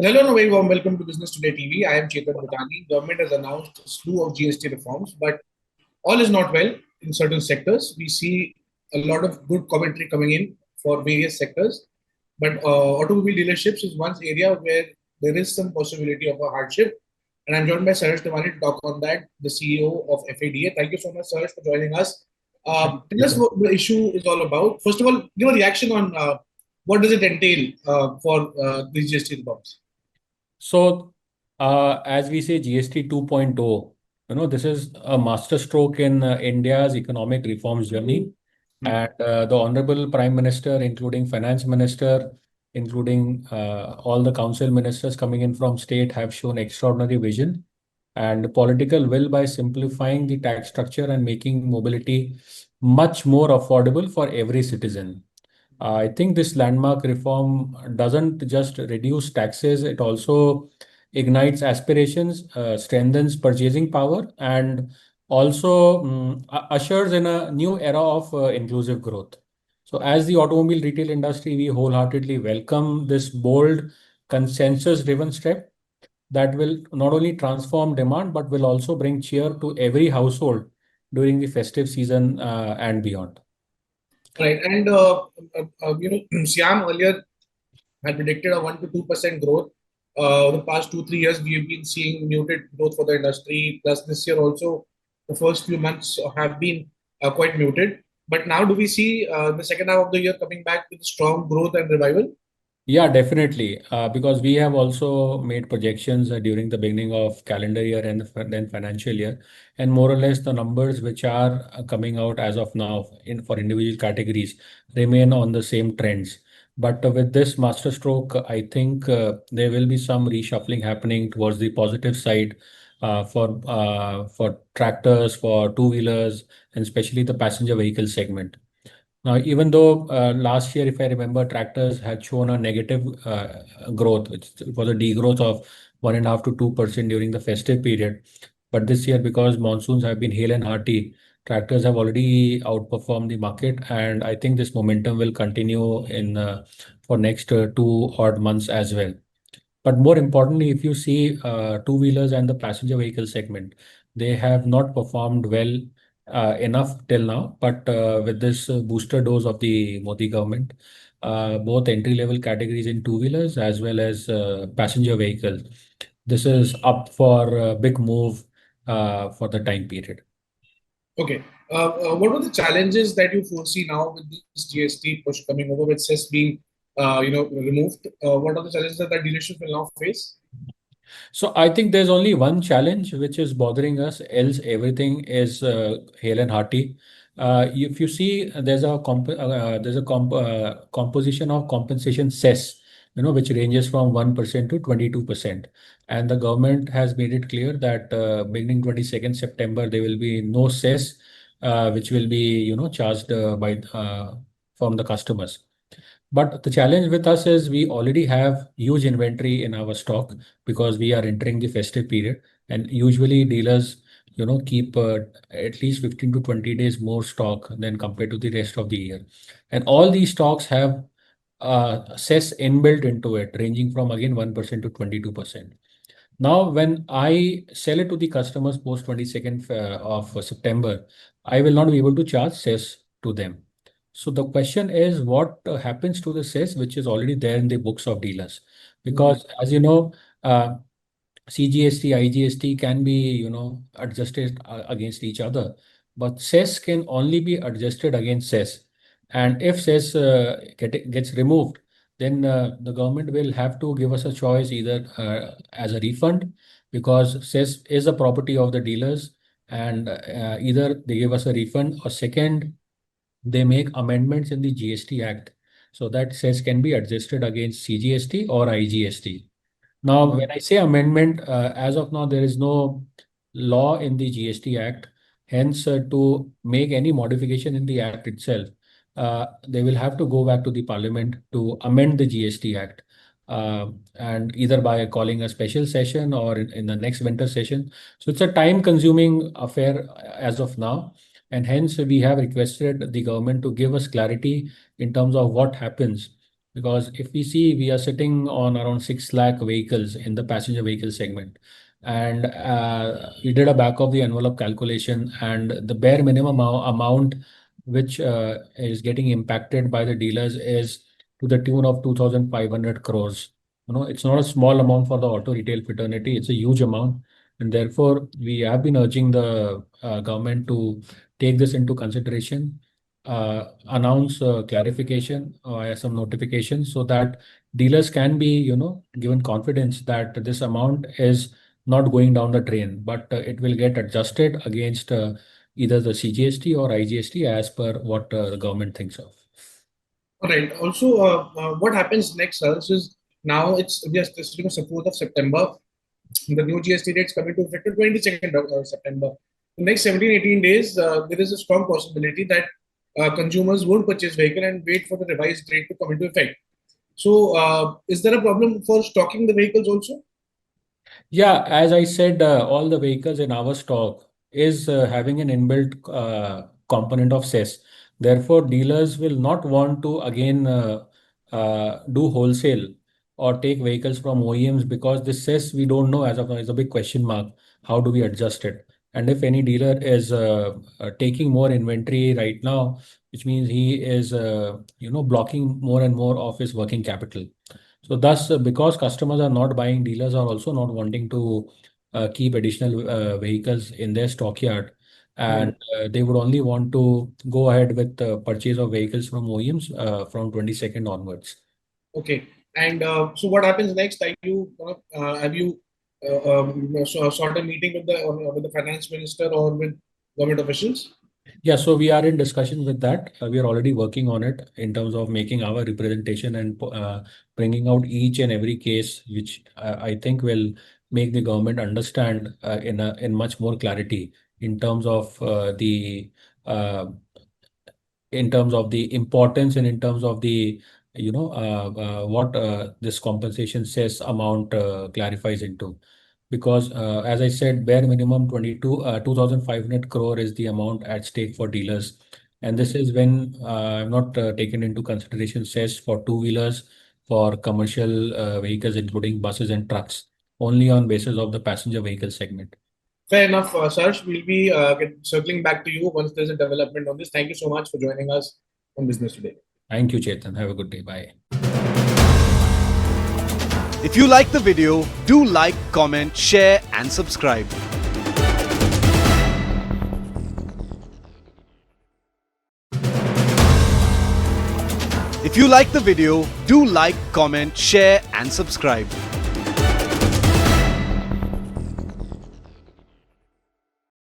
Hello and a very warm welcome to Business Today TV. I am Chetan Bhutani. Government has announced a slew of GST reforms, but all is not well in certain sectors. We see a lot of good commentary coming in for various sectors, but automobile dealerships is one area where there is some possibility of a hardship. And I'm joined by Saharsh Damani to talk on that, the CEO of FADA. Thank you so much, Saharsh, for joining us. Tell us what the issue is all about. First of all, give a reaction on what does it entail for these GST reforms. So, as we say GST 2.0, this is a masterstroke in India's economic reforms journey. And the Honorable Prime Minister, including Finance Minister, including all the council ministers coming in from state, have shown extraordinary vision and political will by simplifying the tax structure and making mobility much more affordable for every citizen. I think this landmark reform doesn't just reduce taxes, it also ignites aspirations, strengthens purchasing power, and also ushers in a new era of inclusive growth. So, as the automobile retail industry, we wholeheartedly welcome this bold, consensus driven step that will not only transform demand but will also bring cheer to every household during the festive season and beyond. Right. And Siam earlier had predicted a 1 to 2% growth. The past 2 3 years, we have been seeing muted growth for the industry. Plus, this year also, the first few months have been quite muted. But now, do we see the second half of the year coming back with strong growth and revival? Yeah, definitely. Because we have also made projections during the beginning of calendar year and then financial year, and more or less the numbers which are coming out as of now in for individual categories remain on the same trends. But with this masterstroke, I think there will be some reshuffling happening towards the positive side for tractors, for two-wheelers, and especially the passenger vehicle segment. Now, even though last year, if I remember, tractors had shown a negative growth, it was a degrowth of 1.5 to 2% during the festive period. But this year, because monsoons have been hail and hearty, tractors have already outperformed the market, and I think this momentum will continue in for next 2 odd months as well. But more importantly, if you see two-wheelers and the passenger vehicle segment, they have not performed well enough till now. But with this booster dose of the Modi government, both entry-level categories in two-wheelers as well as passenger vehicles, this is up for a big move for the time period. Okay. What are the challenges that you foresee now with this GST push coming over with Cess being, removed? What are the challenges that dealerships will now face? So I think there's only one challenge which is bothering us, else everything is hale and hearty. If you see, there's a composition of compensation cess, which ranges from 1% to 22%, and the government has made it clear that beginning 22nd September there will be no cess, which will be charged by from the customers. But the challenge with us is we already have huge inventory in our stock because we are entering the festive period, and usually dealers, keep at least 15 to 20 days more stock than compared to the rest of the year. And all these stocks have cess inbuilt into it, ranging from again 1% to 22%. Now, when I sell it to the customers post 22nd of September, I will not be able to charge cess to them. So the question is, what happens to the cess which is already there in the books of dealers? Because as you know, CGST, IGST can be adjusted against each other, but cess can only be adjusted against cess. And if cess gets removed, then the government will have to give us a choice either as a refund, because cess is a property of the dealers, and either they give us a refund, or second, they make amendments in the GST Act so that cess can be adjusted against CGST or IGST. Now, when I say amendment, as of now, there is no law in the GST Act. Hence, to make any modification in the Act itself, they will have to go back to the Parliament to amend the GST Act. And either by calling a special session or in the next winter session. So it's a time-consuming affair as of now. And hence, we have requested the government to give us clarity in terms of what happens Because if we see, we are sitting on around 6 lakh vehicles in the passenger vehicle segment. And we did a back of the envelope calculation, and the bare minimum amount which is getting impacted by the dealers is to the tune of 2,500 crores. It's not a small amount for the auto retail fraternity, it's a huge amount. And therefore, we have been urging the government to take this into consideration, announce clarification via some notification, so that dealers can be, given confidence that this amount is not going down the drain, but it will get adjusted against either the CGST or IGST as per what the government thinks of. All right. Also, what happens next, sir? This is now it's just this 4th of September. The new GST rates come into effect on 22nd of September. The next 17, 18 days, there is a strong possibility that consumers won't purchase vehicle and wait for the revised rate to come into effect. So, is there a problem for stocking the vehicles also? Yeah, as I said, all the vehicles in our stock is having an inbuilt component of cess. Therefore, dealers will not want to again do wholesale or take vehicles from OEMs, because this cess we don't know as of now is a big question mark. How do we adjust it? And if any dealer is taking more inventory right now, which means he is blocking more and more of his working capital. So thus, because customers are not buying, dealers are also not wanting to keep additional vehicles in their stockyard, and they would only want to go ahead with the purchase of vehicles from OEMs from 22nd onwards. Okay. And so, what happens next? Have you sort of meeting with the finance minister or with government officials? Yeah, so we are in discussion with that. We are already working on it in terms of making our representation and bringing out each and every case, which I think will make the government understand in much more clarity in terms of uh, the importance, and in terms of the what this compensation says amount clarifies into. Because as I said, bare minimum 2,500 crore is the amount at stake for dealers. And this is when I'm not taken into consideration cess for two-wheelers, for commercial vehicles, including buses and trucks, only on basis of the passenger vehicle segment. Fair enough, Sarsh. We'll be circling back to you once there's a development on this. Thank you so much for joining us on Business Today. Thank you, Chetan. Have a good day. Bye. If you like the video, do like, comment, share and subscribe. If you like the video, do like, comment, share and subscribe.